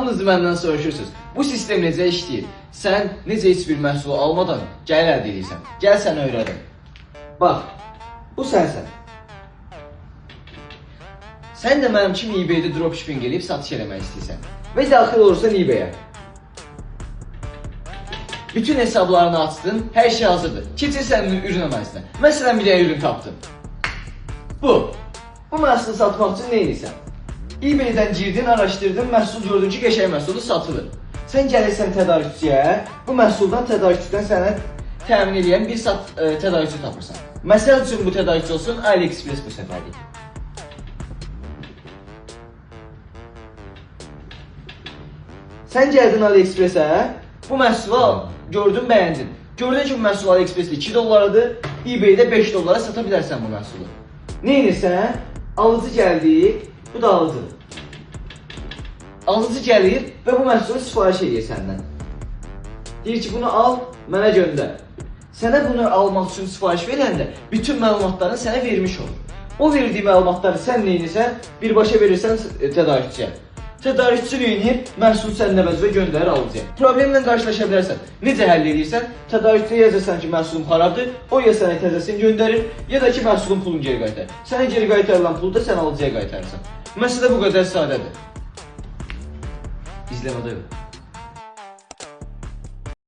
Hamınız məndən soruşursunuz. Bu sistem necə işləyir? Sən necə heç bir məhsulu almadan gəlir əldə edirsən? Gəl sənə öyrədim. Bax, bu sənsən. Sən də mənim kimi eBay-də dropshipping eləyib satış eləmək istəyirsən və daxil olursan eBay-ə. Bütün hesablarını açdın, hər şey hazırdır. Keçirsən ürün analizinə. Məsələn, bir ürün tapdın. Bu məhsulu satmaq üçün nə edirsən? eBay-dən girdin, araşdırdın, məhsul gördün ki, qəşəng məhsulu satılır. Sən gəlirsən tədarükçüyə, bu məhsuldan tədarükçüdən sənə təmin edən bir tədarükçü tapırsan. Məsəl üçün bu tədarükçü olsun, AliExpress bu səfərlik. Sən gəldin AliExpress-ə, bu məhsulu gördün, bəyəndin. Gördün ki, bu məhsul AliExpress-də 2 dollaradır, eBay-də 5 dollara sata bilərsən bu məhsulu. Nə edirsən? Alıcı gəldi, bu da alıcıdır. Alıcı gəlir və bu məhsulu sifariş edir səndən. Deyir ki, bunu al, mənə göndər. Sənə bunu almaq üçün sifariş verəndə bütün məlumatlarını sənə vermiş olur. O verdiyi məlumatları sən nə edirsən? Birbaşa verirsən tədarükçüyə. Tədarükçü nə edir? Məhsul sənin əvəzində göndərir alıcıya. Problemlə qarşılaşa bilərsən. Necə həll edirsən? Tədarükçüyə yazırsan ki, məhsulun xarabdır, o ya sənə təzəsini göndərir, ya da ki, məhsulun pulunu geri qaytarır. Sənə geri qaytarılan pulu da sən alıcıya qaytarırsan. Məsələ bu qədər sadədir. İzləmədə yox.